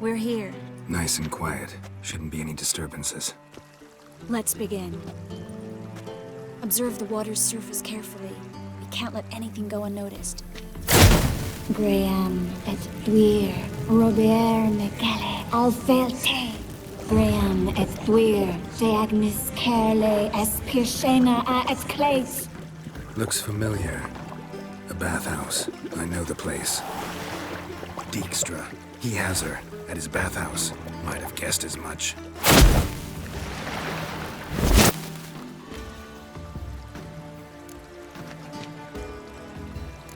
We're here. Nice and quiet. Shouldn't be any disturbances. Let's begin. Observe the water's surface carefully. We can't let anything go unnoticed. Graham et Dwyer, Robert Megale, Alfelte. Graham et Dwyer, Deagnis Kerle, es Pirshena a et Claes. Looks familiar. A bathhouse. I know the place. Dijkstra. He has her at his bathhouse. Might have guessed as much.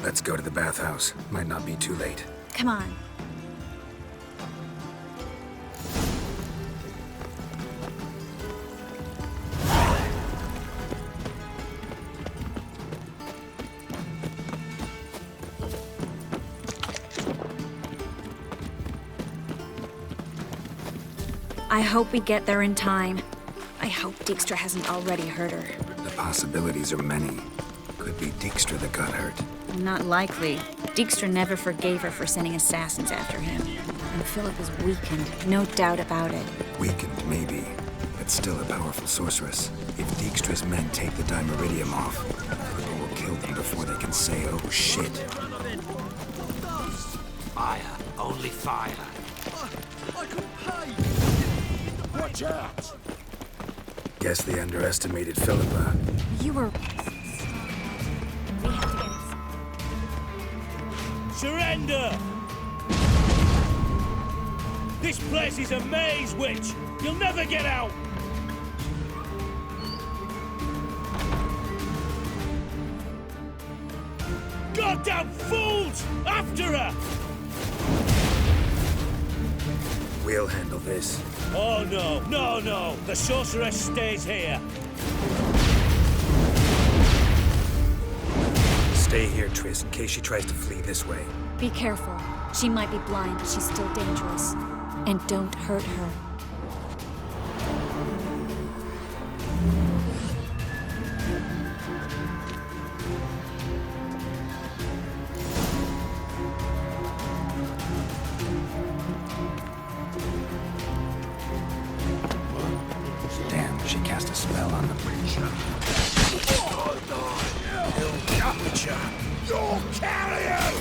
Let's go to the bathhouse. Might not be too late. Come on. I hope we get there in time. I hope Dijkstra hasn't already hurt her. The possibilities are many. Could be Dijkstra that got hurt. Not likely. Dijkstra never forgave her for sending assassins after him. And Philip is weakened, no doubt about it. Weakened, maybe, but still a powerful sorceress. If Dijkstra's men take the Dimeridium off, Philippa will kill them before they can say, oh shit. Fire, only fire. I could pay! Watch out! Guess they underestimated Philippa. You were... We have to get it. Surrender! This place is a maze, witch! You'll never get out! Goddamn fools! After her! We'll handle this. Oh no, no, no! The sorceress stays here! Stay here, Triss, in case she tries to flee this way. Be careful. She might be blind, but she's still dangerous. And don't hurt her. Damn, she cast a spell on the preacher. He'll capture your carrion!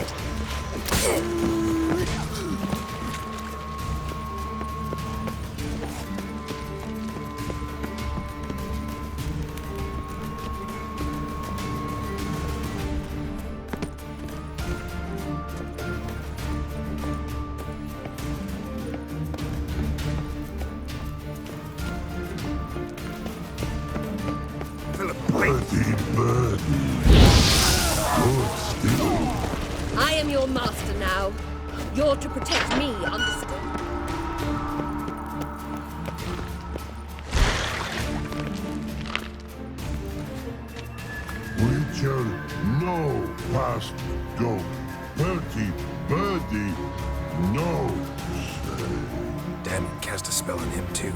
Philip, wait! I am your master now. You're to protect me, understood? Witcher, no past go. Birdie, birdie, no say. Damn it, cast a spell on him too.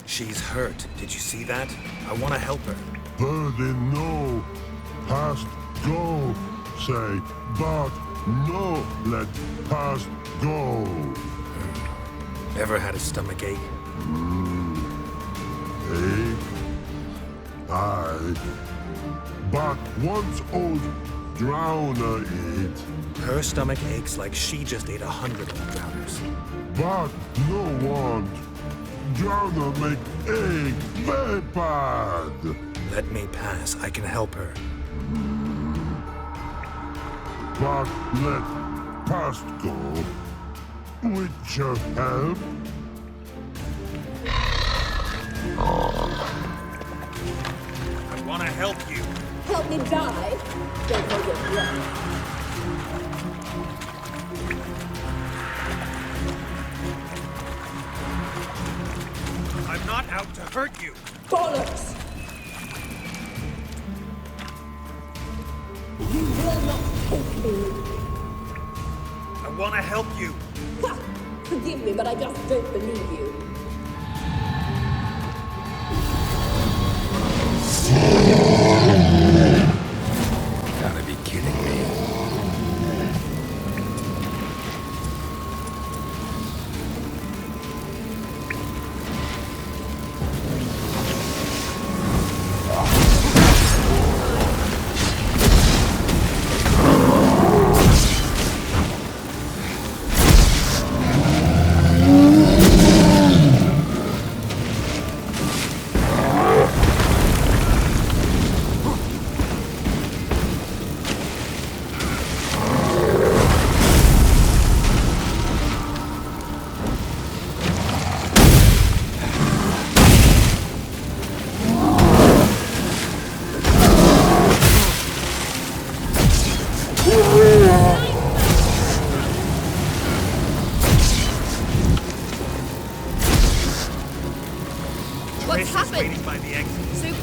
She's hurt. Did you see that? I want to help her. Birdie, no past go say. But no let past go. Ever had a stomach ache? Eh? Aye. But once old drowner eat. Her stomach aches like she just ate 100 old drowners. But no want. Drowner make egg very bad. Let me pass. I can help her. But let past go. Witcher help. I want to help you. Help me die? Don't hold your breath. I'm not out to hurt you. Bollocks! You will not take me. I want to help you. Ha! Forgive me, but I just don't believe you. Gotta be kidding.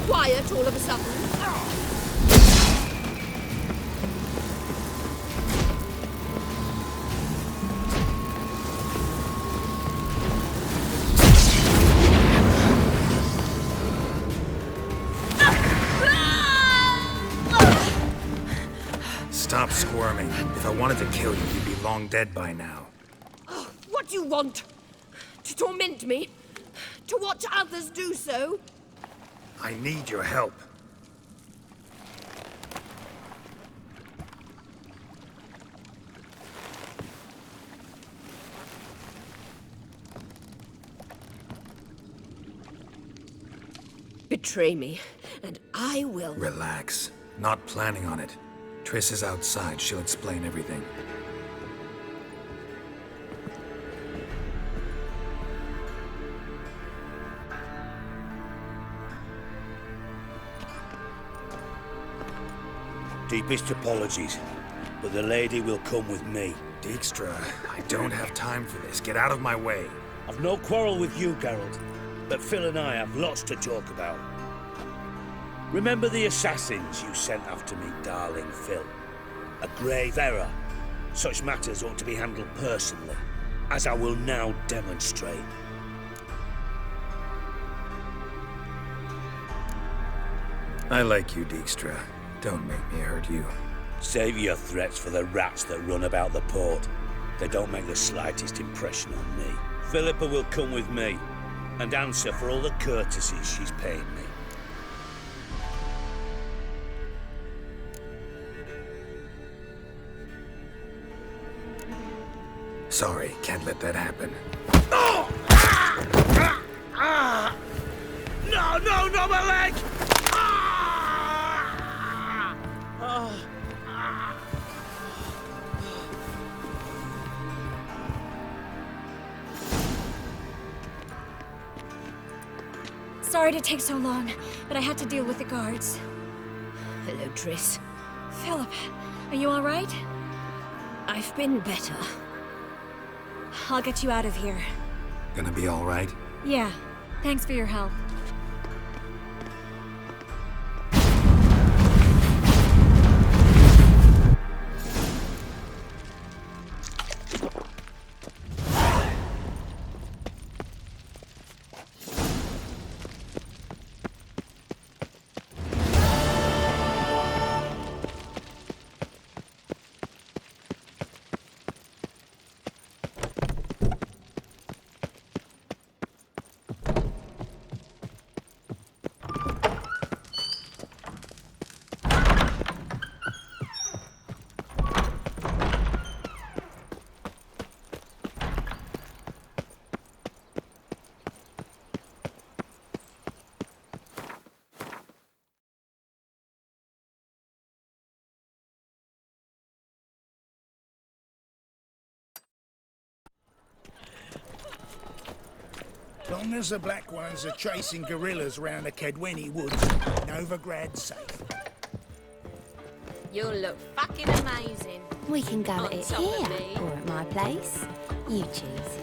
quiet all of a sudden? Stop squirming. If I wanted to kill you, you'd be long dead by now. Oh, what do you want? To torment me? To watch others do so? I need your help. Betray me, and I will. Relax. Not planning on it. Triss is outside. She'll explain everything. Deepest apologies, but the lady will come with me. Dijkstra, I don't have time for this. Get out of my way. I've no quarrel with you, Geralt, but Phil and I have lots to talk about. Remember the assassins you sent after me, darling Phil? A grave error. Such matters ought to be handled personally, as I will now demonstrate. I like you, Dijkstra. Don't make me hurt you. Save your threats for the rats that run about the port. They don't make the slightest impression on me. Philippa will come with me, and answer for all the courtesies she's paid me. Sorry, can't let that happen. Oh! No, no, no, my leg! Sorry to take so long, but I had to deal with the guards. Hello, Triss. Philip, are you all right? I've been better. I'll get you out of here. Gonna be all right? Yeah, thanks for your help. Long as the Black Ones are chasing guerrillas around the Kedweni woods, Novigrad's safe. You'll look fucking amazing. We can go On at it top of here me. or at my place. You choose.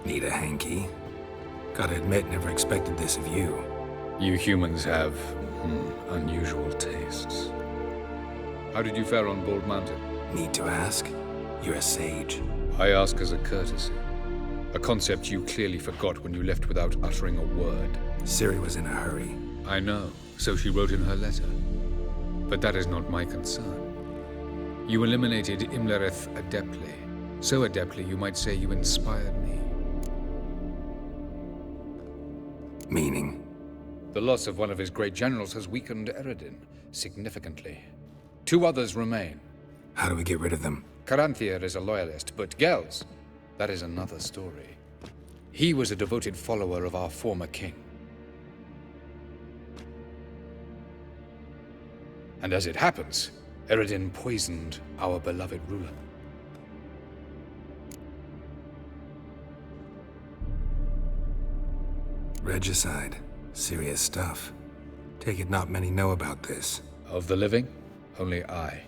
Need a hanky? Gotta admit, never expected this of you. You humans have unusual tastes. How did you fare on Bald Mountain? Need to ask? You're a sage. I ask as a courtesy. A concept you clearly forgot when you left without uttering a word. Ciri was in a hurry. I know, so she wrote in her letter. But that is not my concern. You eliminated Imlerith adeptly. So adeptly, you might say you inspired me. Meaning? The loss of one of his great generals has weakened Eredin significantly. 2 others remain. How do we get rid of them? Caranthir is a loyalist, but Gels, that is another story. He was a devoted follower of our former king. And as it happens, Eredin poisoned our beloved ruler. Regicide. Serious stuff. Take it not many know about this. Of the living, only I.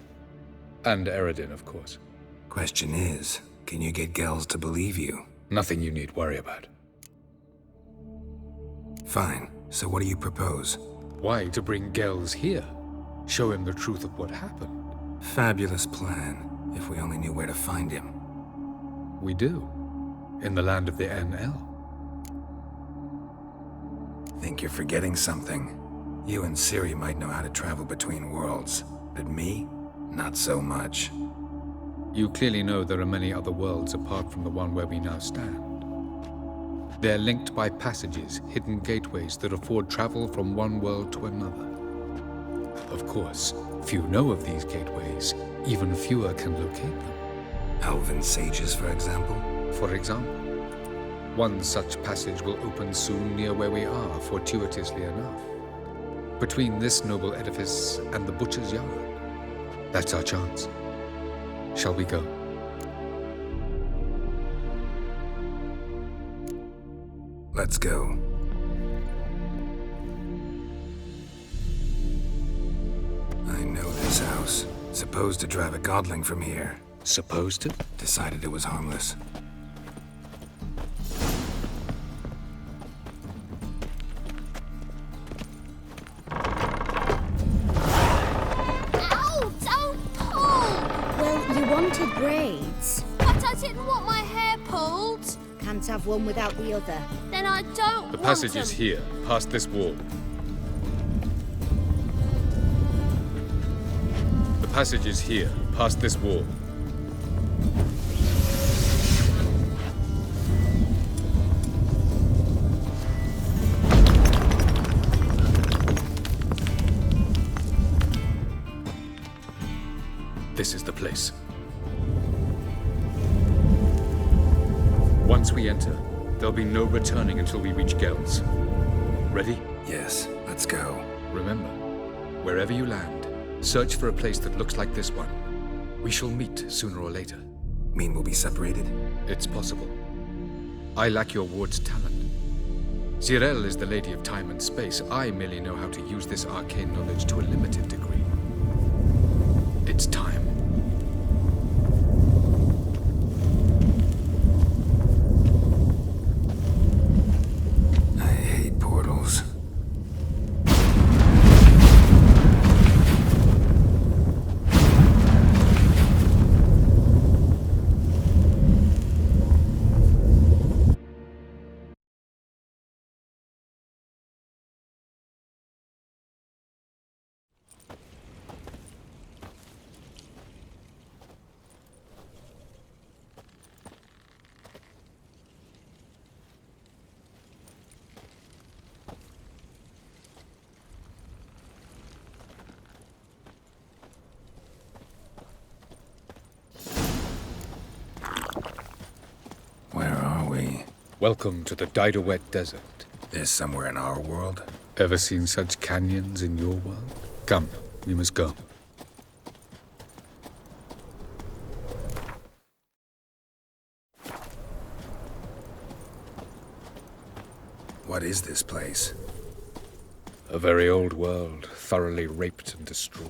And Eredin, of course. Question is, can you get Gels to believe you? Nothing you need worry about. Fine. So what do you propose? Why to bring Gels here? Show him the truth of what happened. Fabulous plan, if we only knew where to find him. We do. In the land of the NL. Think you're forgetting something. You and Ciri might know how to travel between worlds, but me? Not so much. You clearly know there are many other worlds apart from the one where we now stand. They're linked by passages, hidden gateways that afford travel from one world to another. Of course, few know of these gateways, even fewer can locate them. Elven sages, for example? For example. One such passage will open soon near where we are, fortuitously enough. Between this noble edifice and the butcher's yard. That's our chance. Shall we go? Let's go. I know this house. Supposed to drive a godling from here. Supposed to? Decided it was harmless. Ow! Don't pull! Well, you wanted braids. But I didn't want my hair pulled. Can't have one without the other. Then I don't The want passage is 'em. here, past this wall. The passage is here, past this wall. This is the place. Once we enter, there'll be no returning until we reach Gels. Ready? Yes, let's go. Remember, wherever you land, search for a place that looks like this one. We shall meet sooner or later. Mean we'll be separated? It's possible. I lack your ward's talent. Zirel is the lady of time and space. I merely know how to use this arcane knowledge to a limited degree. It's time. I hate portals. Where are we? Welcome to the Didowet Desert. This somewhere in our world? Ever seen such canyons in your world? Come, we must go. What is this place? A very old world, thoroughly raped and destroyed.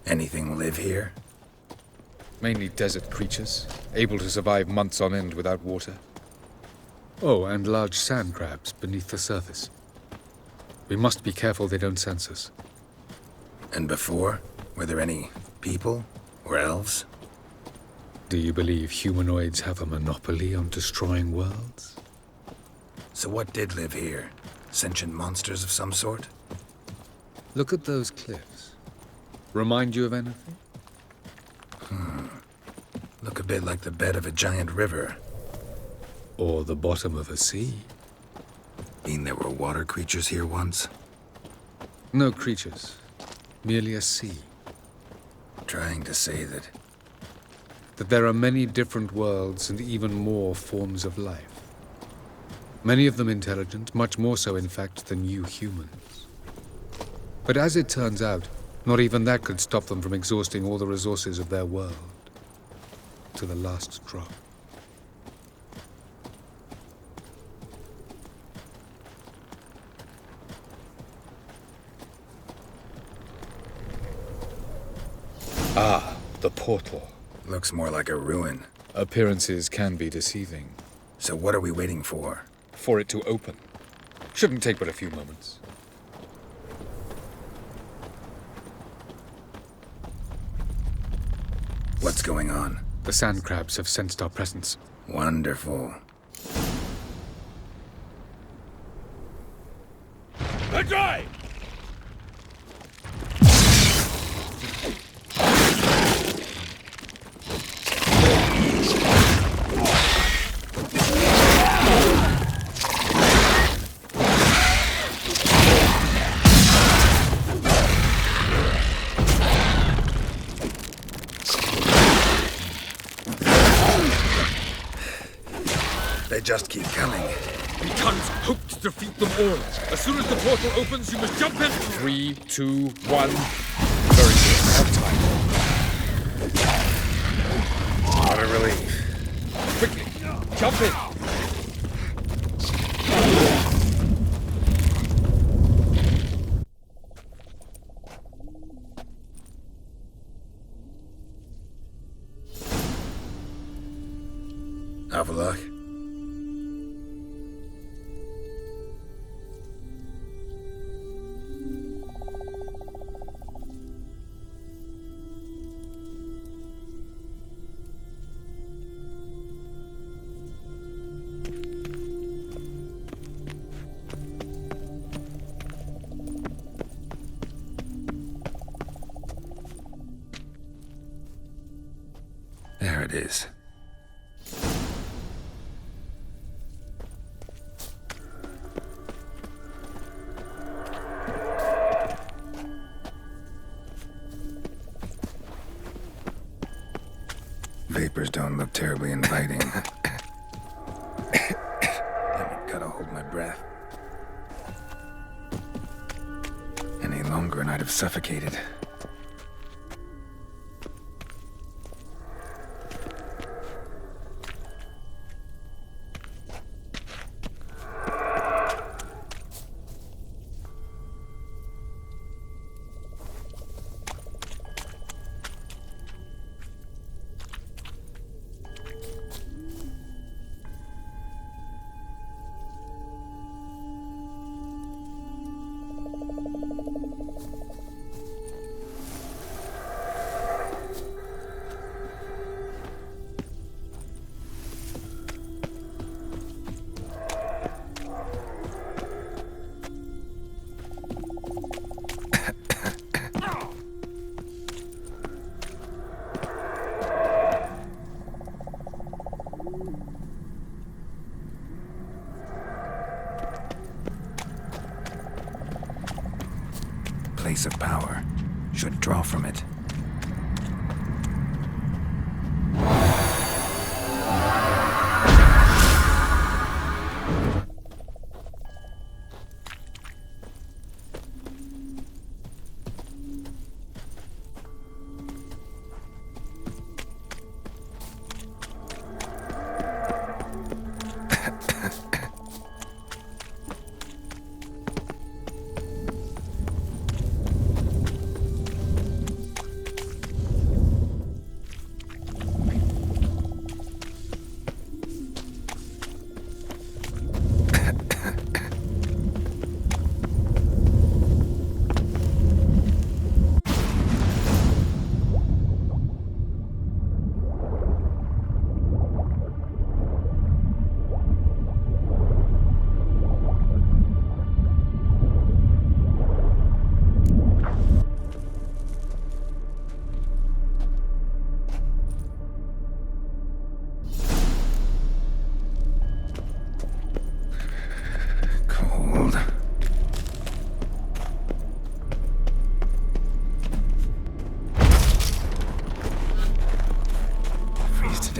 Anything live here? Mainly desert creatures, able to survive months on end without water. Oh, and large sand crabs beneath the surface. We must be careful they don't sense us. And before? Were there any people? Or elves? Do you believe humanoids have a monopoly on destroying worlds? So what did live here? Sentient monsters of some sort? Look at those cliffs. Remind you of anything? Look a bit like the bed of a giant river. Or the bottom of a sea? Mean there were water creatures here once? No creatures. Merely a sea. Trying to say that There are many different worlds and even more forms of life. Many of them intelligent, much more so in fact than you humans. But as it turns out, Not even that could stop them from exhausting all the resources of their world. To the last drop. Ah, the portal. Looks more like a ruin. Appearances can be deceiving. So what are we waiting for? For it to open. Shouldn't take but a few moments. What's going on? The sand crabs have sensed our presence. Wonderful. Adrai! They just keep coming. We can't hope to defeat them all. As soon as the portal opens, you must jump in. 3, 2, 1. Very good. Have time. What a relief. Quickly, jump in. Have a look. There it is. Vapors don't look terribly inviting. Damn it, gotta hold my breath. Any longer and I'd have suffocated. Place of power. Should draw from it.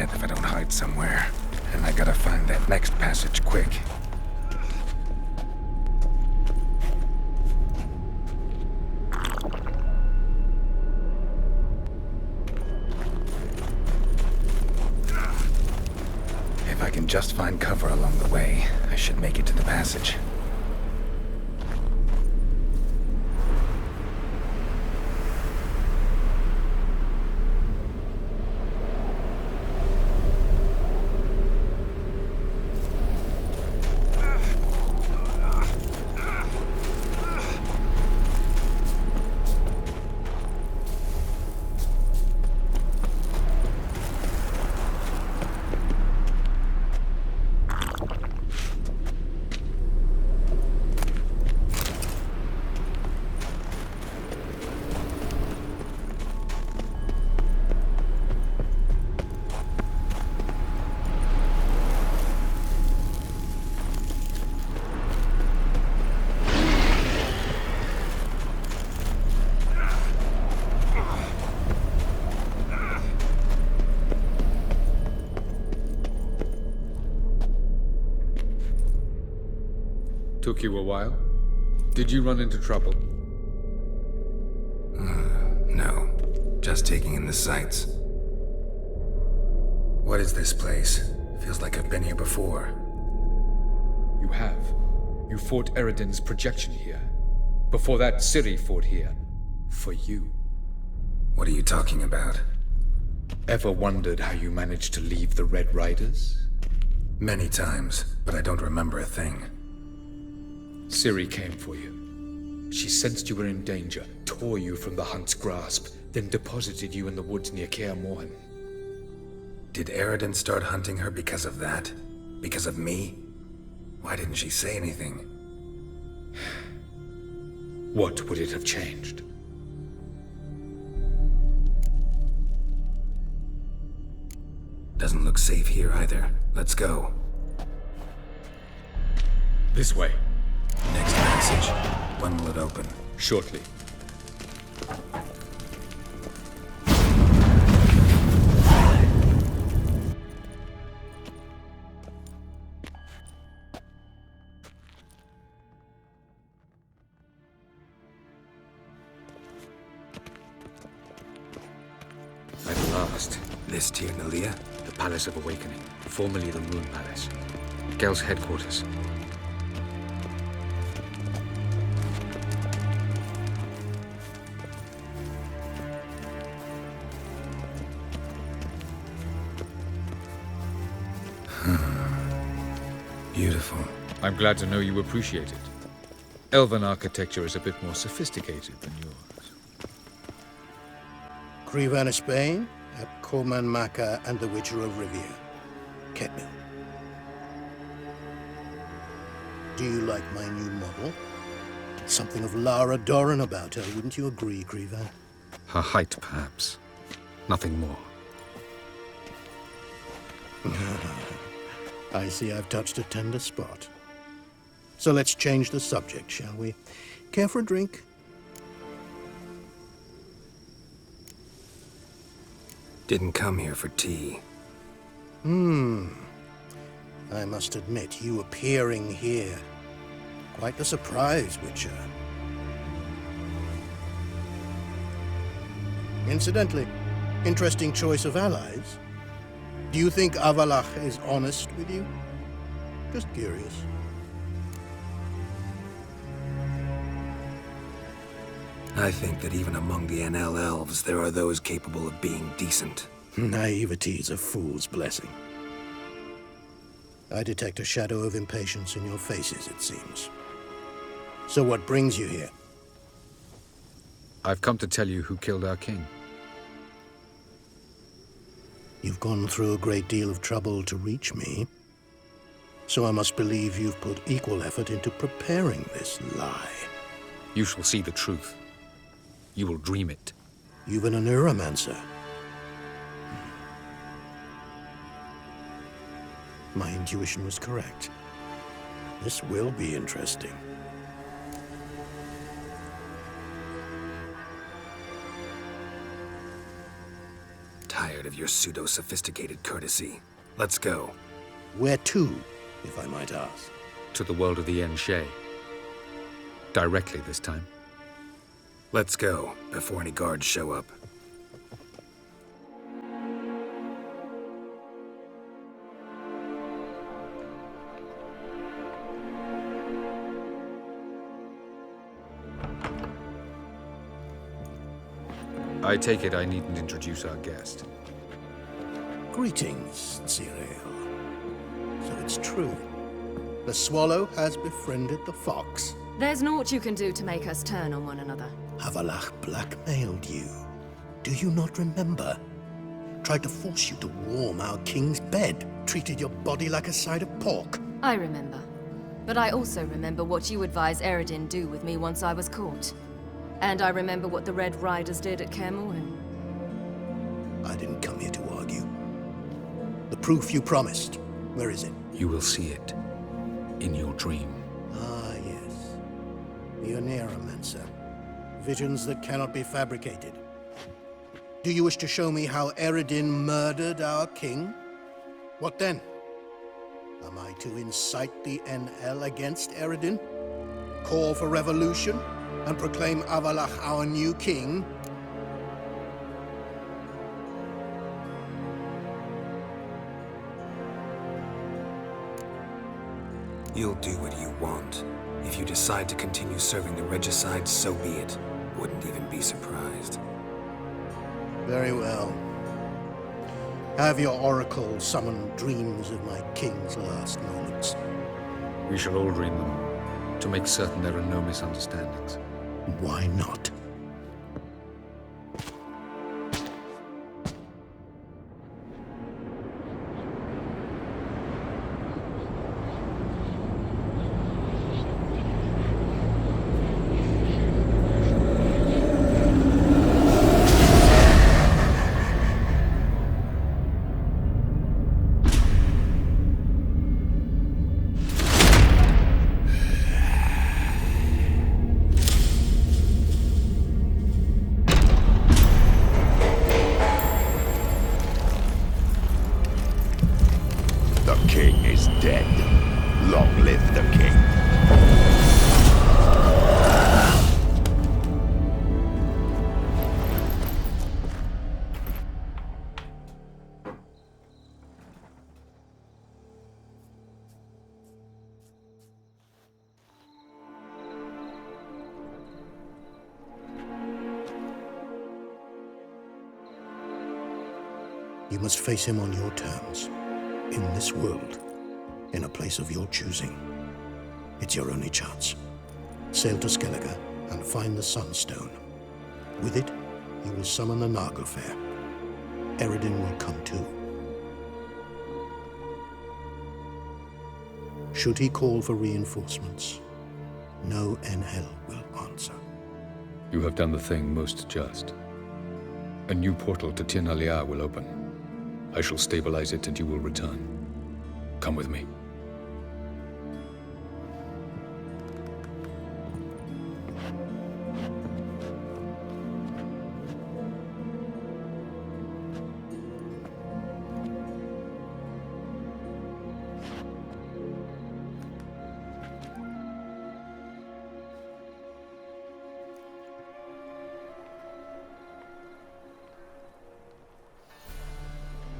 If I don't hide somewhere. And I gotta find that next passage quick. just find cover along the way, I should make it to the passage. Took you a while? Did you run into trouble? No. Just taking in the sights. What is this place? Feels like I've been here before. You have. You fought Eridan's projection here. Before that, Ciri fought here. For you. What are you talking about? Ever wondered how you managed to leave the Red Riders? Many times, but I don't remember a thing. Ciri came for you. She sensed you were in danger, tore you from the Hunt's grasp, then deposited you in the woods near Kaer Morhen. Did Eridan start hunting her because of that? Because of me? Why didn't she say anything? What would it have changed? Doesn't look safe here either. Let's go. This way. Next passage. When will it open? Shortly. At last. This Tir Nalia? The Palace of Awakening, formerly the Moon Palace. Gel's headquarters. Beautiful. I'm glad to know you appreciate it. Elven architecture is a bit more sophisticated than yours. Krivan Spain, at Coman Maka and the Witcher of Rivia. Ketmil. Do you like my new model? Something of Lara Doran about her, wouldn't you agree, Krivan? Her height, perhaps. Nothing more. I see I've touched a tender spot. So let's change the subject, shall we? Care for a drink? Didn't come here for tea. I must admit, you appearing here. Quite a surprise, Witcher. Incidentally, interesting choice of allies. Do you think Avalach is honest with you? Just curious. I think that even among the NL elves, there are those capable of being decent. Naivety is a fool's blessing. I detect a shadow of impatience in your faces, it seems. So what brings you here? I've come to tell you who killed our king. You've gone through a great deal of trouble to reach me. So I must believe you've put equal effort into preparing this lie. You shall see the truth. You will dream it. You've been a neuromancer. My intuition was correct. This will be interesting. Tired of your pseudo-sophisticated courtesy. Let's go. Where to, if I might ask? To the world of the Enshe. Directly this time. Let's go, before any guards show up. I take it I needn't introduce our guest. Greetings, Cyril. So it's true. The swallow has befriended the fox. There's naught you can do to make us turn on one another. Avalach blackmailed you. Do you not remember? Tried to force you to warm our king's bed. Treated your body like a side of pork. I remember. But I also remember what you advised Eredin do with me once I was caught. And I remember what the Red Riders did at Kaer Morhen. I didn't come here to argue. The proof you promised, where is it? You will see it. In your dream. Ah, yes. The Oneiromancer. Visions that cannot be fabricated. Do you wish to show me how Eredin murdered our king? What then? Am I to incite the NL against Eredin? Call for revolution? And proclaim Avalach our new king? You'll do what you want. If you decide to continue serving the regicide, so be it. Wouldn't even be surprised. Very well. Have your oracle summon dreams of my king's last moments. We shall all dream them, to make certain there are no misunderstandings. Why not? You must face him on your terms, in this world, in a place of your choosing. It's your only chance. Sail to Skellige and find the Sunstone. With it, you will summon the Nagelfair. Eredin will come too. Should he call for reinforcements, no Enhel will answer. You have done the thing most just. A new portal to Tir Nalia will open. I shall stabilize it and you will return. Come with me.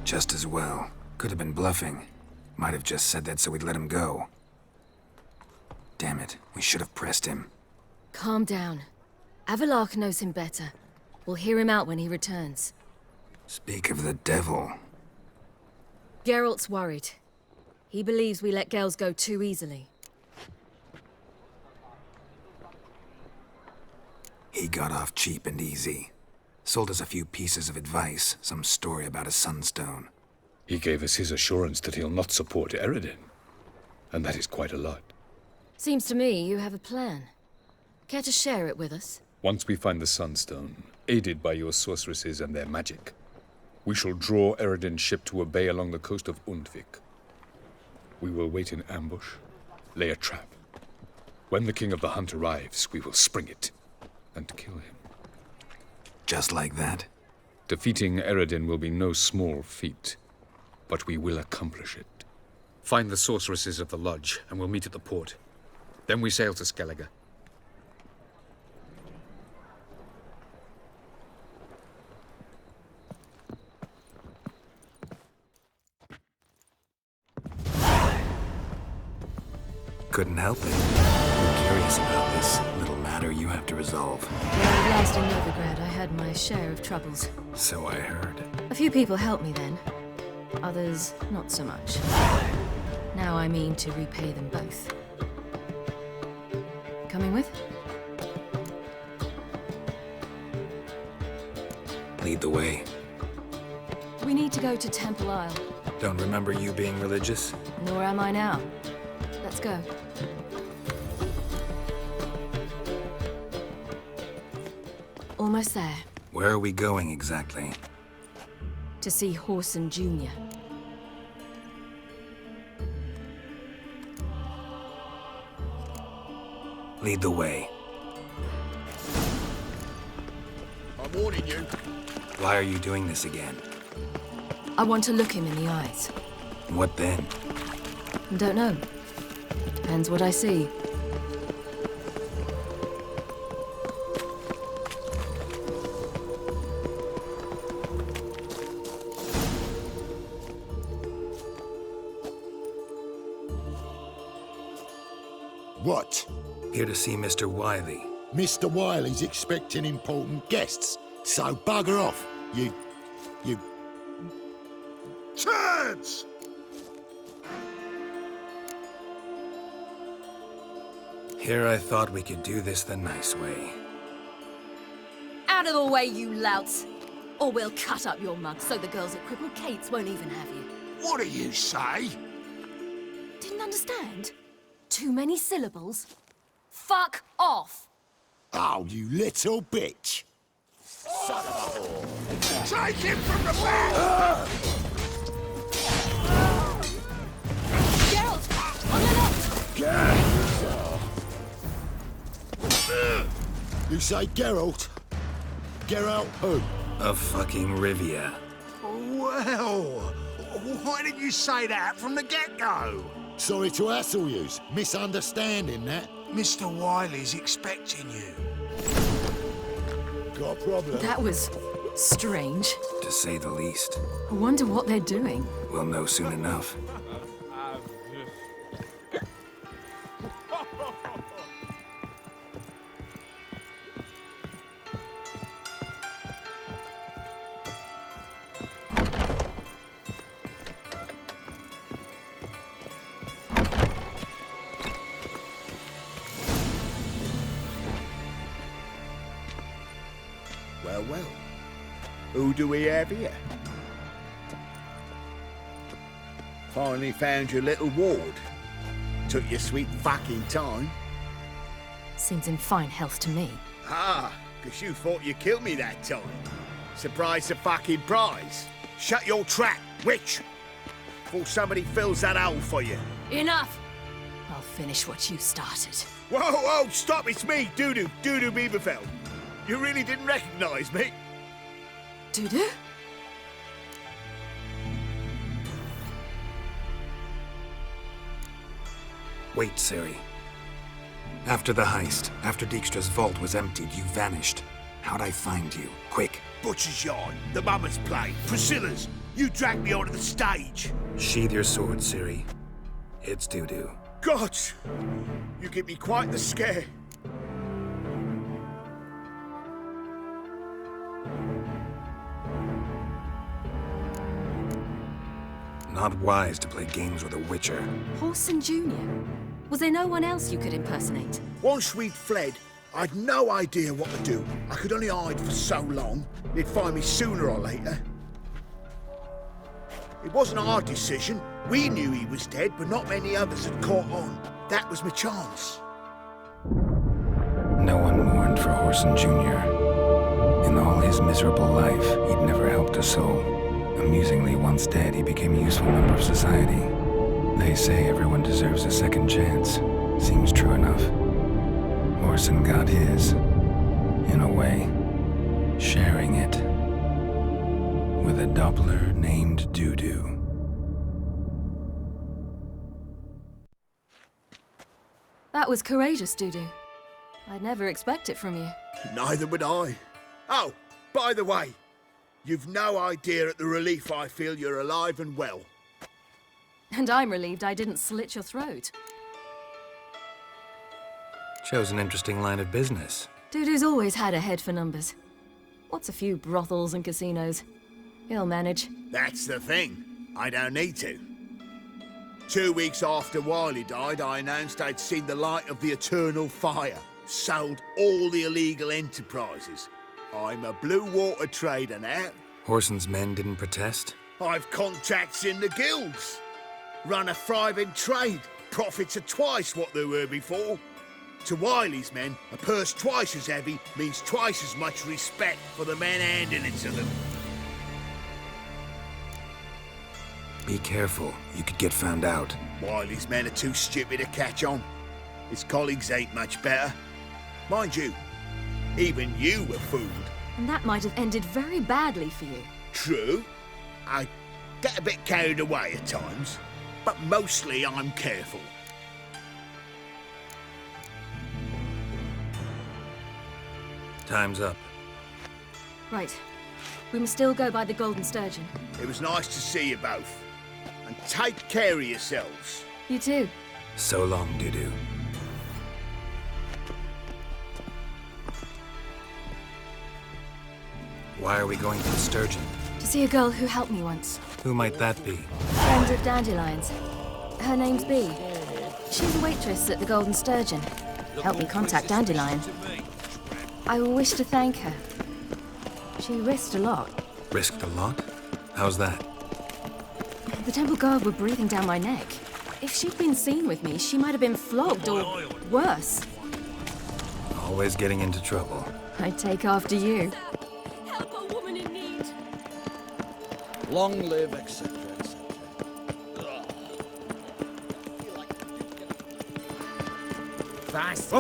Just as well. Could have been bluffing. Might have just said that so we'd let him go. Damn it, we should have pressed him. Calm down. Avalach knows him better. We'll hear him out when he returns. Speak of the devil. Geralt's worried. He believes we let girls go too easily. He got off cheap and easy. Sold us a few pieces of advice, some story about a sunstone. He gave us his assurance that he'll not support Eredin. And that is quite a lot. Seems to me you have a plan. Care to share it with us? Once we find the Sunstone, aided by your sorceresses and their magic, we shall draw Eredin's ship to a bay along the coast of Undvik. We will wait in ambush, lay a trap. When the King of the Hunt arrives, we will spring it and kill him. Just like that? Defeating Eredin will be no small feat, but we will accomplish it. Find the sorceresses of the lodge, and we'll meet at the port. Then we sail to Skellige. Couldn't help it. I'm curious about this little matter you have to resolve. Well, last in Novigrad, I had my share of troubles. So I heard. A few people helped me then. Others, not so much. Now I mean to repay them both. Coming with? Lead the way. We need to go to Temple Isle. Don't remember you being religious? Nor am I now. Let's go. Almost there. Where are we going exactly? To see Horson Jr. Lead the way. I'm warning you. Why are you doing this again? I want to look him in the eyes. What then? Don't know. Depends what I see. What? Here to see Mr. Wiley. Mr. Wiley's expecting important guests, so bugger off, you turds! Here I thought we could do this the nice way. Out of the way, you louts! Or we'll cut up your mug so the girls at Cripple Kate's won't even have you. What do you say? Didn't understand? Too many syllables? Fuck off! Oh, you little bitch! Son of a whore! Take him from the back! Geralt! On the left! You say Geralt? Geralt who? Of fucking Rivia. Well, why didn't you say that from the get-go? Sorry to hassle yous. Misunderstanding that. Mr. Wiley's expecting you. Got a problem? That was strange. To say the least. I wonder what they're doing. We'll know soon enough. Well. Who do we have here? Finally found your little ward. Took your sweet fucking time. Seems in fine health to me. Ah, because you thought you killed me that time. Surprise the fucking prize. Shut your trap, witch! Before somebody fills that hole for you. Enough! I'll finish what you started. Whoa, stop, it's me, Dudu Beaverfell. You really didn't recognize me? Dudu? Wait, Ciri. After the heist, after Dijkstra's vault was emptied, you vanished. How'd I find you? Quick. Butcher's Yard, the Mama's Play, Priscilla's. You dragged me onto the stage. Sheathe your sword, Ciri. It's Dudu. God! You give me quite the scare. Not wise to play games with a witcher. Horson Jr.? Was there no one else you could impersonate? Once we'd fled, I'd no idea what to do. I could only hide for so long. They'd find me sooner or later. It wasn't our decision. We knew he was dead, but not many others had caught on. That was my chance. No one mourned for Horson Jr. In all his miserable life, he'd never helped a soul. Amusingly, once dead, he became a useful member of society. They say everyone deserves a second chance. Seems true enough. Horson got his, in a way, sharing it with a Doppler named Dudu. That was courageous, Dudu. I'd never expect it from you. Neither would I. Oh, by the way, you've no idea at the relief I feel you're alive and well. And I'm relieved I didn't slit your throat. Chose an interesting line of business. Dudu's always had a head for numbers. What's a few brothels and casinos? He'll manage. That's the thing. I don't need to. 2 weeks after Wiley died, I announced I'd seen the light of the eternal fire. Sold all the illegal enterprises. I'm a blue water trader now. Horson's men didn't protest? I've contacts in the guilds. Run a thriving trade. Profits are twice what they were before. To Wiley's men, a purse twice as heavy means twice as much respect for the men handing it to them. Be careful. You could get found out. Wiley's men are too stupid to catch on. His colleagues ain't much better. Mind you, even you were fooled. And that might have ended very badly for you. True. I get a bit carried away at times, but mostly I'm careful. Time's up. Right. We must still go by the Golden Sturgeon. It was nice to see you both. And take care of yourselves. You too. So long, Dudu. Why are we going to the Sturgeon? To see a girl who helped me once. Who might that be? Friend of Dandelion's. Her name's Bee. She's a waitress at the Golden Sturgeon. Helped me contact Dandelion. I wish to thank her. She risked a lot. Risked a lot? How's that? The temple guard were breathing down my neck. If she'd been seen with me, she might have been flogged or worse. Always getting into trouble. I'd take after you. Help a woman in need. Long live, etc., etc. Fast,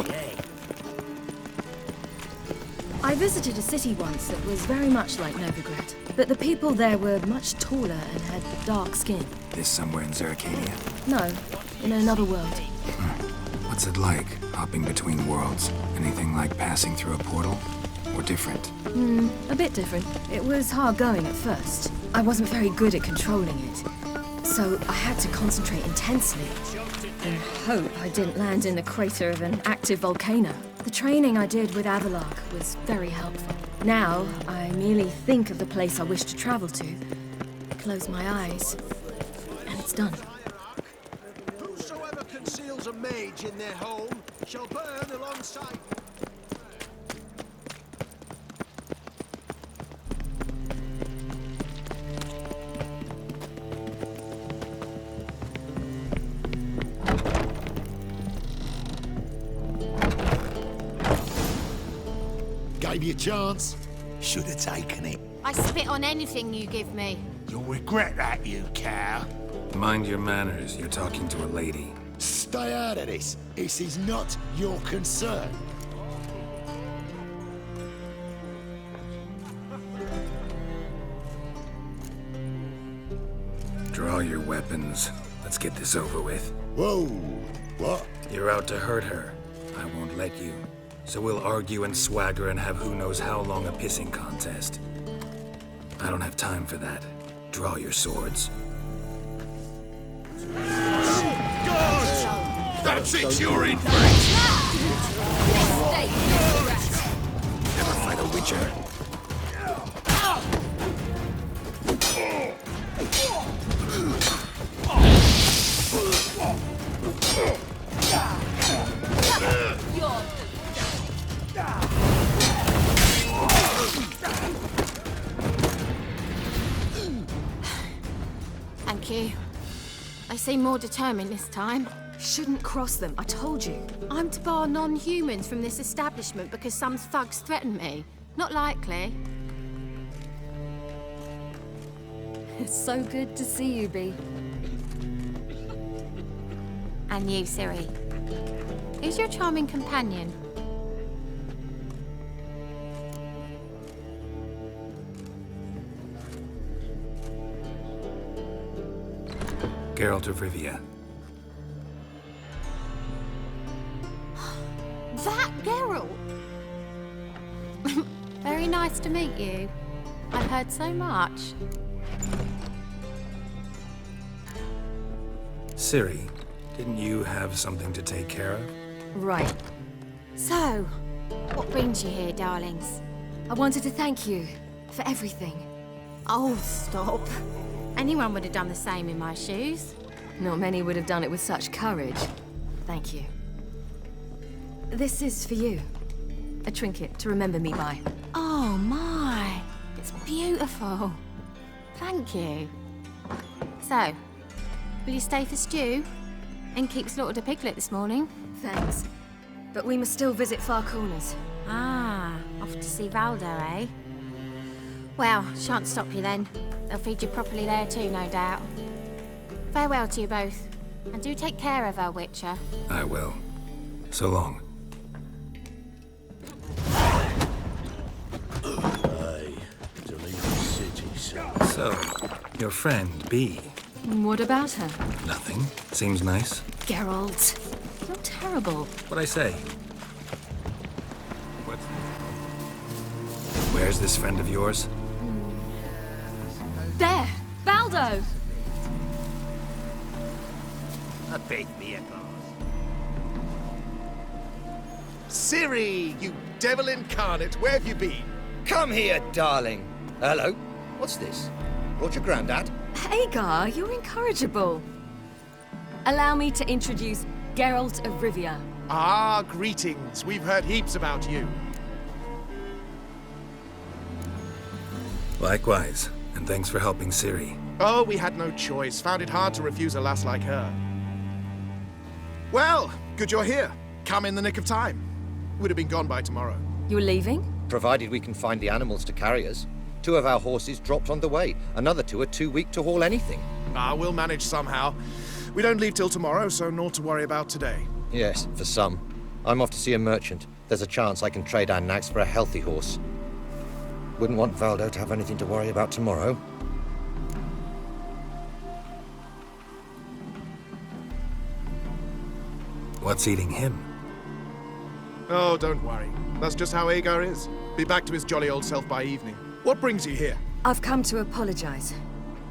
I visited a city once that was very much like Novigrad, but the people there were much taller and had dark skin. This somewhere in Zeracania? No, in another world. What's it like, hopping between worlds? Anything like passing through a portal? Or different? A bit different. It was hard going at first. I wasn't very good at controlling it, so I had to concentrate intensely and hope I didn't land in the crater of an active volcano. The training I did with Avalark was very helpful. Now, I merely think of the place I wish to travel to, close my eyes, and it's done. Whosoever conceals a mage in their home shall burn alongside. Gave you a chance. Should have taken it. I spit on anything you give me. You'll regret that, you cow. Mind your manners. You're talking to a lady. Stay out of this. This is not your concern. Draw your weapons. Let's get this over with. Whoa. What? You're out to hurt her. I won't let you. So we'll argue and swagger and have who knows how long a pissing contest. I don't have time for that. Draw your swords. That's it, you're in. Never fight a witcher. Thank you. They seem more determined this time. Shouldn't cross them, I told you. I'm to bar non-humans from this establishment because some thugs threaten me. Not likely. It's so good to see you, Bee. And you, Ciri. Who's your charming companion? Geralt of Rivia. That Geralt! Very nice to meet you. I've heard so much. Ciri, didn't you have something to take care of? Right. So, What brings you here, darlings? I wanted to thank you for everything. Oh, stop. Anyone would have done the same in my shoes. Not many would have done it with such courage. Thank you. This is for you. A trinket to remember me by. Oh, my. It's beautiful. Thank you. So, will you stay for stew? And keep slaughtered a piglet this morning? Thanks. But we must still visit Far Corners. Ah, off to see Valdo, eh? Well, shan't stop you then. They'll feed you properly there too, no doubt. Farewell to you both. And do take care of her, Witcher. I will. So long. Aye, to leave the city, son. So, your friend, B. What about her? Nothing. Seems nice. Geralt. You're terrible. What'd I say? Where's this friend of yours? There! Valdo! A bit me at last. Ciri, you devil incarnate, where have you been? Come here, darling. Hello. What's this? Brought your granddad? Hagar, you're incorrigible. Allow me to introduce Geralt of Rivia. Ah, greetings. We've heard heaps about you. Likewise, and thanks for helping Ciri. Oh, we had no choice. Found it hard to refuse a lass like her. Well, good you're here. Come in the nick of time. Would have been gone by tomorrow. You're leaving? Provided we can find the animals to carry us. 2 of our horses dropped on the way. Another 2 are too weak to haul anything. Ah, we'll manage somehow. We don't leave till tomorrow, so naught to worry about today. Yes, for some. I'm off to see a merchant. There's a chance I can trade our nags for a healthy horse. Wouldn't want Valdo to have anything to worry about tomorrow. What's eating him? Oh, don't worry. That's just how Agar is. Be back to his jolly old self by evening. What brings you here? I've come to apologize.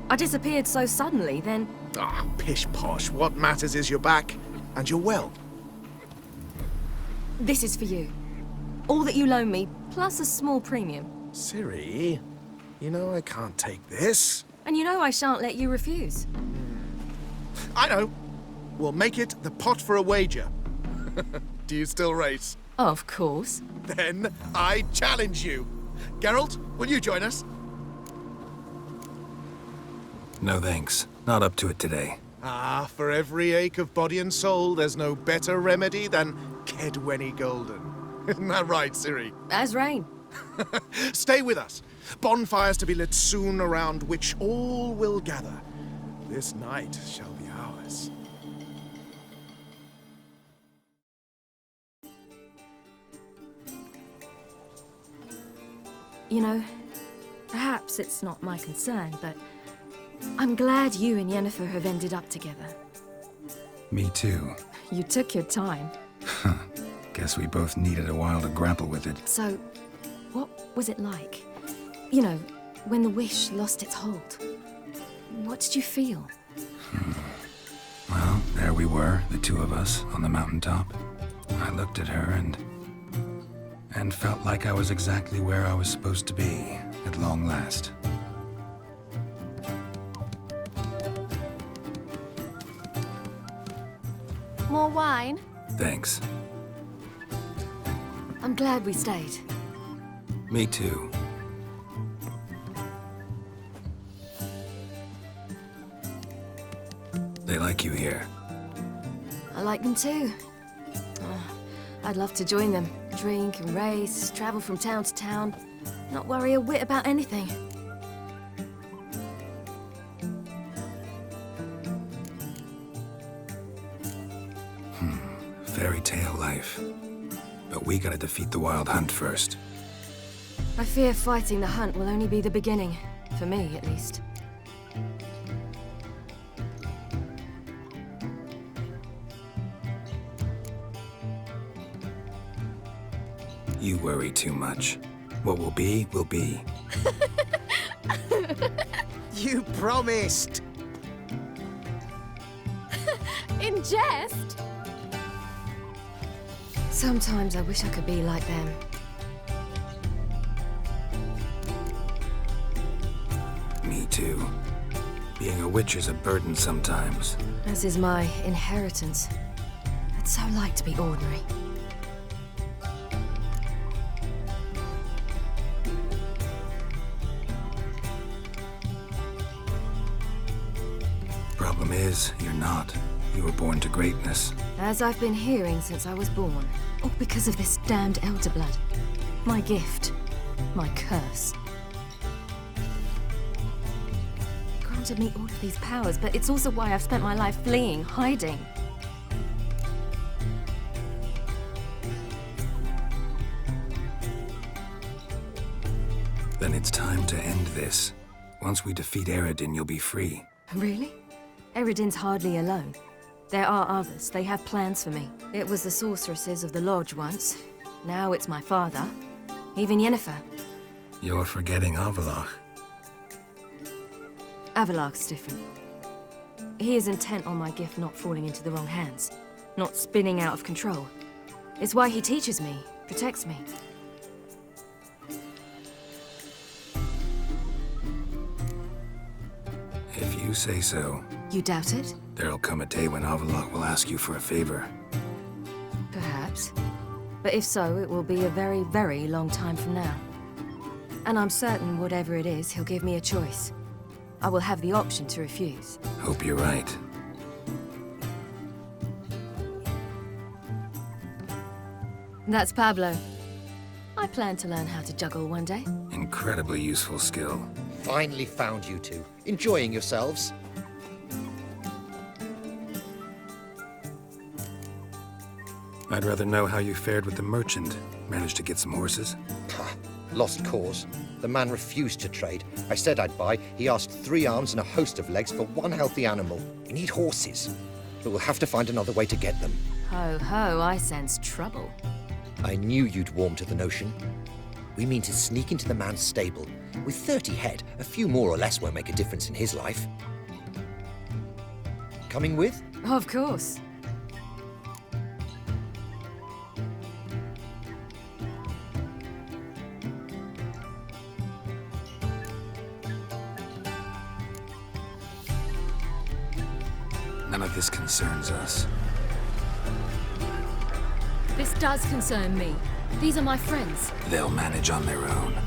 I disappeared so suddenly, then... Ah, pish-posh. What matters is you're back, and you're well. This is for you. All that you loan me, plus a small premium. Ciri, you know I can't take this. And you know I shan't let you refuse. I know. We'll make it the pot for a wager. Do you still race? Of course. Then I challenge you. Geralt, will you join us? No thanks. Not up to it today. Ah, for every ache of body and soul, there's no better remedy than Kedwenny Golden. Isn't that right, Ciri? As rain. Stay with us. Bonfires to be lit soon around which all will gather. This night shall be ours. You know, perhaps it's not my concern, but I'm glad you and Yennefer have ended up together. Me too. You took your time. Guess we both needed a while to grapple with it. So, what was it like? You know, when the wish lost its hold. What did you feel? Well, there we were, the 2 of us, on the mountaintop. I looked at her and felt like I was exactly where I was supposed to be, at long last. More wine? Thanks. I'm glad we stayed. Me too. They like you here. I like them too. I'd love to join them. Drink and race, travel from town to town. Not worry a whit about anything. Fairy tale life. But we gotta defeat the Wild Hunt first. I fear fighting the hunt will only be the beginning. For me, at least. You worry too much. What will be, will be. You promised! In jest? Sometimes I wish I could be like them. too. Being a witch is a burden sometimes. As is my inheritance. I'd so like to be ordinary. Problem is, you're not. You were born to greatness. As I've been hearing since I was born. All because of this damned elder blood. My gift. My curse. Granted me all of these powers, but it's also why I've spent my life fleeing, hiding. Then it's time to end this. Once we defeat Eredin, you'll be free. Really? Eredin's hardly alone. There are others. They have plans for me. It was the sorceresses of the Lodge once. Now it's my father. Even Yennefer. You're forgetting Avallac'h. Avallac'h's different. He is intent on my gift not falling into the wrong hands. Not spinning out of control. It's why he teaches me, protects me. If you say so. You doubt it? There'll come a day when Avallac'h will ask you for a favor. Perhaps. But if so, it will be a very, very long time from now. And I'm certain whatever it is, he'll give me a choice. I will have the option to refuse. Hope you're right. That's Pablo. I plan to learn how to juggle one day. Incredibly useful skill. Finally found you two. Enjoying yourselves? I'd rather know how you fared with the merchant. Managed to get some horses? Pah, lost cause. The man refused to trade. I said I'd buy. He asked 3 arms and a host of legs for 1 healthy animal. We need horses. But we'll have to find another way to get them. Ho ho, I sense trouble. I knew you'd warm to the notion. We mean to sneak into the man's stable. With 30 head, a few more or less won't make a difference in his life. Coming with? Of course. None of this concerns us. This does concern me. These are my friends. They'll manage on their own.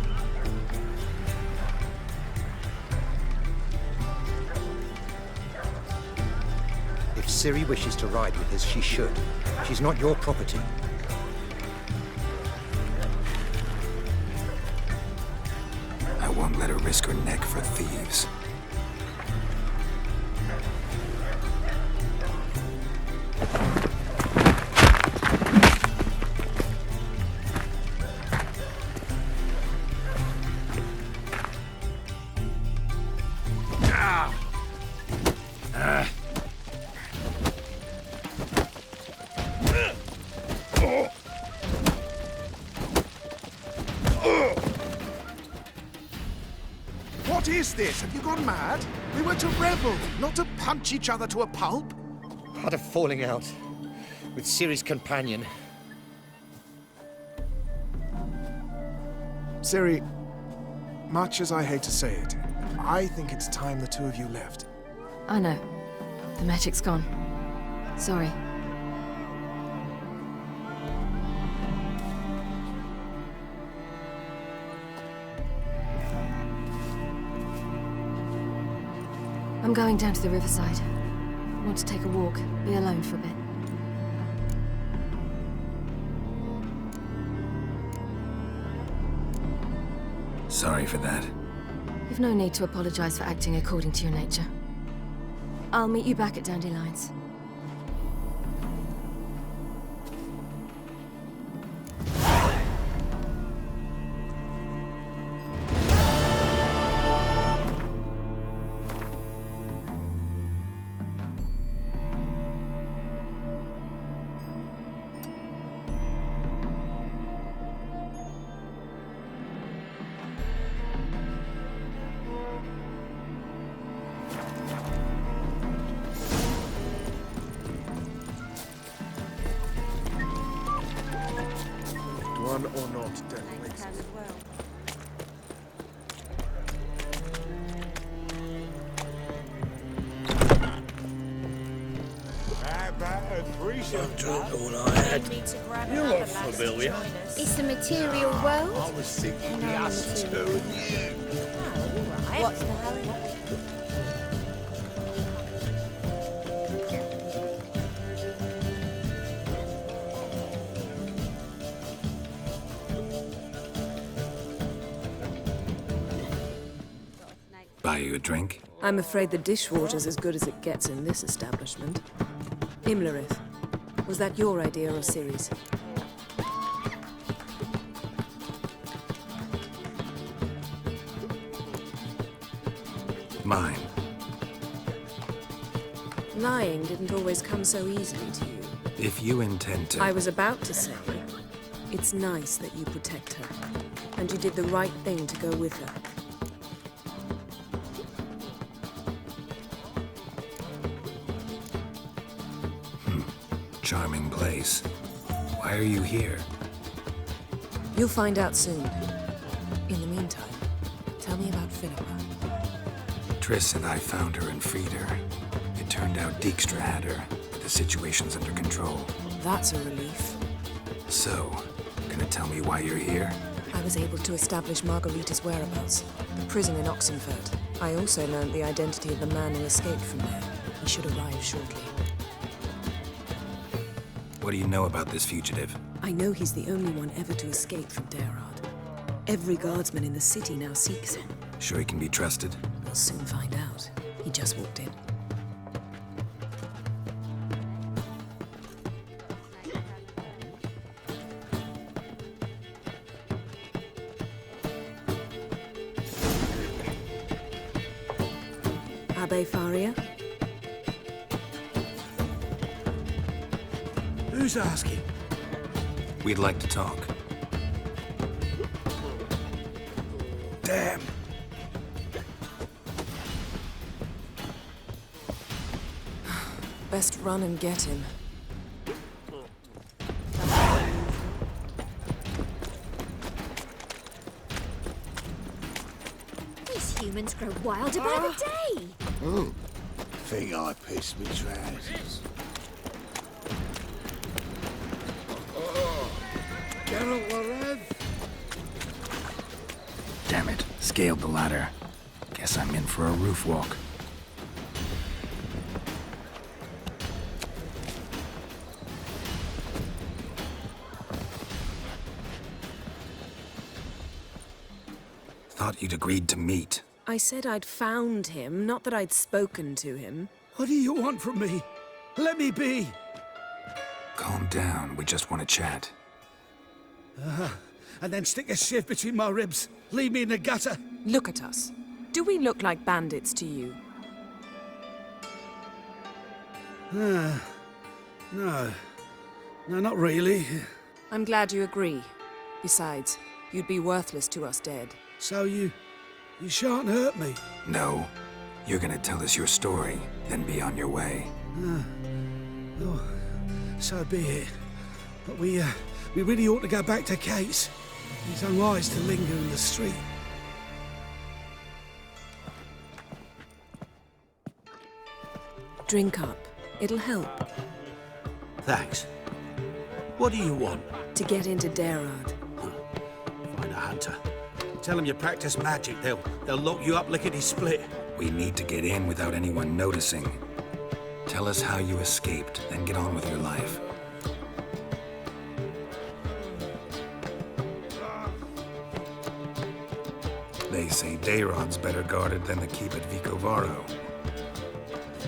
If Ciri wishes to ride with us, she should. She's not your property. I won't let her risk her neck for thieves. What is this? Have you gone mad? We were to revel, not to punch each other to a pulp. Had a falling out with Ciri's companion. Ciri, much as I hate to say it, I think it's time the two of you left. I know. The magic's gone. Sorry. I'm going down to the riverside. I want to take a walk, be alone for a bit. Sorry for that. You've no need to apologize for acting according to your nature. I'll meet you back at Dandelions. One or not, definitely. I'm drunker than I had. You look familiar. It's the material world. I was thinking us two and you. What's the hell? Buy you a drink? I'm afraid the dishwater's as good as it gets in this establishment. Imlerith, was that your idea or Ciri's? Mine. Lying didn't always come so easily to you. If you intend to... I was about to say, it's nice that you protect her. And you did the right thing to go with her. Charming place. Why are you here? You'll find out soon. In the meantime, tell me about Philippa. Triss and I found her and freed her. It turned out Dijkstra had her, but the situation's under control. That's a relief. So, gonna tell me why you're here? I was able to establish Margarita's whereabouts, the prison in Oxenfurt. I also learned the identity of the man who escaped from there. He should arrive shortly. What do you know about this fugitive? I know he's the only one ever to escape from Geralt. Every guardsman in the city now seeks him. Sure he can be trusted? We'll soon find out. He just walked in. Abbe Faria? Who's asking? We'd like to talk. Damn. Best run and get him. These humans grow wilder by the day. Think I pissed me trousers. Geralt, Damn it. Scaled the ladder. Guess I'm in for a roof walk. Thought you'd agreed to meet. I said I'd found him, not that I'd spoken to him. what do you want from me? Let me be. Calm down. We just want to chat. And then stick a sieve between my ribs. Leave me in the gutter. Look at us. Do we look like bandits to you? No. No, not really. I'm glad you agree. Besides, you'd be worthless to us dead. So you shan't hurt me. No. You're gonna tell us your story, then be on your way. Oh, so be it. But we really ought to go back to Kate's. It's unwise to linger in the street. Drink up. It'll help. Thanks. What do you want? To get into Geralt. Find a hunter. Tell them you practice magic. They'll lock you up lickety-split. We need to get in without anyone noticing. Tell us how you escaped, then get on with your life. They say Dayrod's better guarded than the keep at Vicovaro.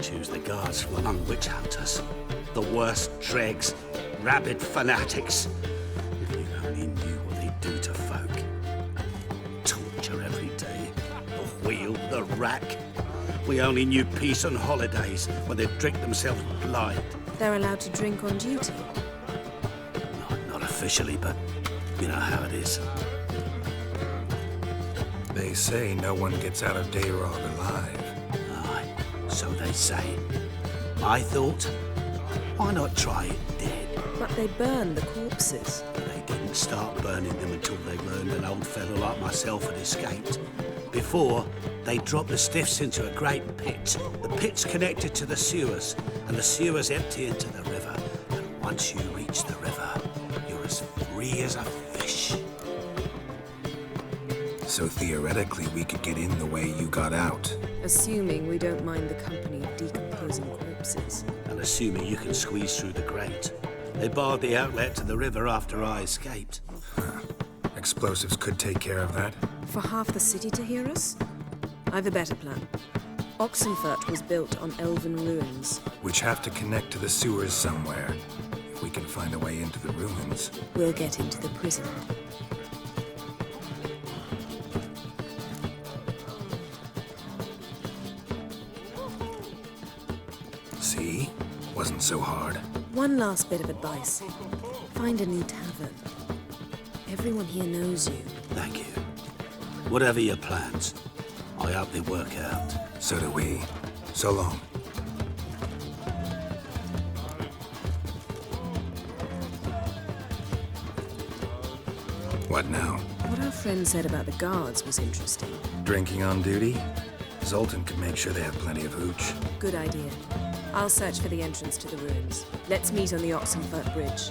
Choose the guards from among witch hunters. The worst dregs, rabid fanatics. If you only knew what they do to folk. Torture every day. The wheel, the rack. We only knew peace on holidays when they'd drink themselves blind. They're allowed to drink on duty. Not officially, but you know how it is. They say no one gets out of Dayrod alive. Aye, so they say. I thought, why not try it dead? But they burn the corpses. They didn't start burning them until they learned an old fellow like myself had escaped. Before, they dropped the stiffs into a great pit. The pit's connected to the sewers, and the sewers empty into the river. And Once you reach the river, you're as free as a fish. So theoretically, we could get in the way you got out. Assuming we don't mind the company of decomposing corpses. And assuming you can squeeze through the grate. They barred the outlet to the river after I escaped. Explosives could take care of that. For half the city to hear us? I've a better plan. Oxenfurt was built on elven ruins. Which have to connect to the sewers somewhere. If we can find a way into the ruins. We'll get into the prison. See? Wasn't so hard. One last bit of advice. Find a new tavern. Everyone here knows you. Thank you. Whatever your plans, I hope they work out. So do we. So long. What now? What our friend said about the guards was interesting. Drinking on duty? Zoltan can make sure they have plenty of hooch. Good idea. I'll search for the entrance to the ruins. Let's meet on the Oxenfurt Bridge.